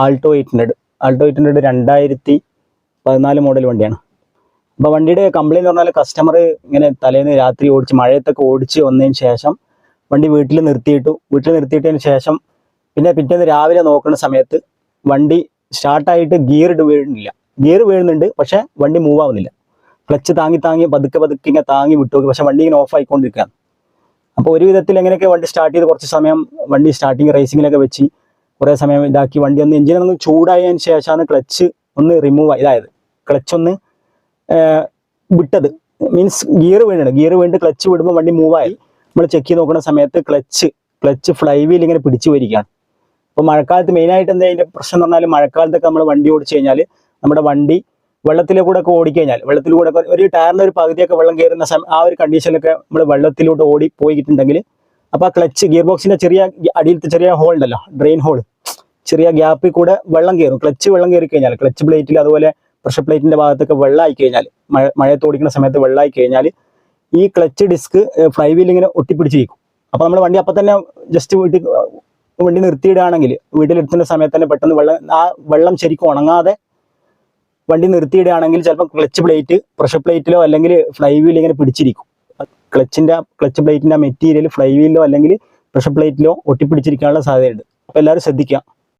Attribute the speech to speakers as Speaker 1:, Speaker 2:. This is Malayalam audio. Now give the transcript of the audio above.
Speaker 1: ആൾട്ടോ 800. ആൾട്ടോ 800 2014 മോഡൽ വണ്ടിയാണ്. അപ്പോൾ വണ്ടിയുടെ കംപ്ലയിൻറ്റ് എന്ന് പറഞ്ഞാൽ കസ്റ്റമർ ഇങ്ങനെ തലേന്ന് രാത്രി ഓടിച്ച് മഴയത്തൊക്കെ ഓടിച്ച് വന്നതിന് ശേഷം വണ്ടി വീട്ടിൽ നിർത്തിയിട്ടതിന് ശേഷം പിന്നെ പിറ്റേന്ന് രാവിലെ നോക്കുന്ന സമയത്ത് വണ്ടി സ്റ്റാർട്ടായിട്ട് ഗിയർ വീഴുന്നുണ്ട്, പക്ഷേ വണ്ടി മൂവ് ആവുന്നില്ല. ക്ലച്ച് താങ്ങി പതുക്കെ ഇങ്ങനെ താങ്ങി വിട്ടു നോക്കി, പക്ഷേ വണ്ടി ഇങ്ങനെ ഓഫ് ആയിക്കൊണ്ടിരിക്കുകയാണ്. അപ്പോൾ ഒരു വിധത്തിൽ എങ്ങനെയൊക്കെ വണ്ടി സ്റ്റാർട്ട് ചെയ്ത് കുറച്ച് സമയം വണ്ടി സ്റ്റാർട്ടിങ് റേസിങ്ങിലൊക്കെ വെച്ച് കുറേ സമയം ഇതാക്കി വണ്ടി ഒന്ന് എഞ്ചിനൊന്ന് ചൂടായതിന് ശേഷമാണ് ക്ലച്ച് ഒന്ന് റിമൂവ് ഇതായത്. ക്ലച്ച് ഒന്ന് വിട്ടത് മീൻസ് ഗിയർ വീണിട്ട് ക്ലച്ച് വിടുമ്പോൾ വണ്ടി മൂവായി. നമ്മൾ ചെക്ക് ചെയ്ത് നോക്കുന്ന സമയത്ത് ക്ലച്ച് ഫ്ലൈ വീൽ ഇങ്ങനെ പിടിച്ചു വരികയാണ്. അപ്പോൾ മഴക്കാലത്ത് മെയിനായിട്ട് എന്താ അതിൻ്റെ പ്രശ്നം എന്ന് പറഞ്ഞാൽ മഴക്കാലത്തൊക്കെ നമ്മൾ വണ്ടി ഓടിച്ചു കഴിഞ്ഞാൽ നമ്മുടെ വണ്ടി വെള്ളത്തിലൂടെ ഒക്കെ ഓടിക്കഴിഞ്ഞാൽ ഒരു ടയറിൻ്റെ ഒരു പകുതിയൊക്കെ വെള്ളം കയറുന്ന ആ ഒരു കണ്ടീഷനിലൊക്കെ നമ്മൾ വെള്ളത്തിലൂടെ ഓടി പോയിട്ടുണ്ടെങ്കിൽ അപ്പോൾ ആ ക്ലച്ച് ഗിയർ ബോക്സിൻ്റെ അടിയിലത്തെ ചെറിയ ഹോൾ ഉണ്ടല്ലോ, ഡ്രെയിൻ ഹോൾ, ചെറിയ ഗ്യാപ്പിൽ കൂടെ വെള്ളം കയറും. ക്ലച്ച് വെള്ളം കയറി കഴിഞ്ഞാൽ ക്ലച്ച് പ്ലേറ്റിൽ അതുപോലെ പ്രഷർ പ്ലേറ്റിൻ്റെ ഭാഗത്തൊക്കെ വെള്ളമായി കഴിഞ്ഞാൽ മഴയത്ത് ഓടിക്കുന്ന സമയത്ത് വെള്ളമായി കഴിഞ്ഞാൽ ഈ ക്ലച്ച് ഡിസ്ക് ഫ്ലൈ വീൽ ഇങ്ങനെ ഒട്ടിപ്പിടിച്ചിരിക്കും. അപ്പോൾ നമ്മൾ വണ്ടി അപ്പം തന്നെ ജസ്റ്റ് വണ്ടി നിർത്തിയിടുകയാണെങ്കിൽ വീട്ടിലെത്തുന്ന സമയത്ത് തന്നെ പെട്ടെന്ന് വെള്ളം ശരിക്കും ഉണങ്ങാതെ വണ്ടി നിർത്തിയിടുകയാണെങ്കിൽ ചിലപ്പോൾ ക്ലച്ച് പ്ലേറ്റ് പ്രഷർ പ്ലേറ്റിലോ അല്ലെങ്കിൽ ഫ്ലൈ വീൽ ഇങ്ങനെ പിടിച്ചിരിക്കും. ക്ലച്ച് പ്ലേറ്റിൻ്റെ മെറ്റീരിയൽ ഫ്ലൈ വീലിലോ അല്ലെങ്കിൽ പ്രഷർ പ്ലേറ്റിലോ ഒട്ടിപ്പിടിച്ചിരിക്കാനുള്ള സാധ്യതയുണ്ട്. അപ്പോൾ എല്ലാവരും ശ്രദ്ധിക്കുക.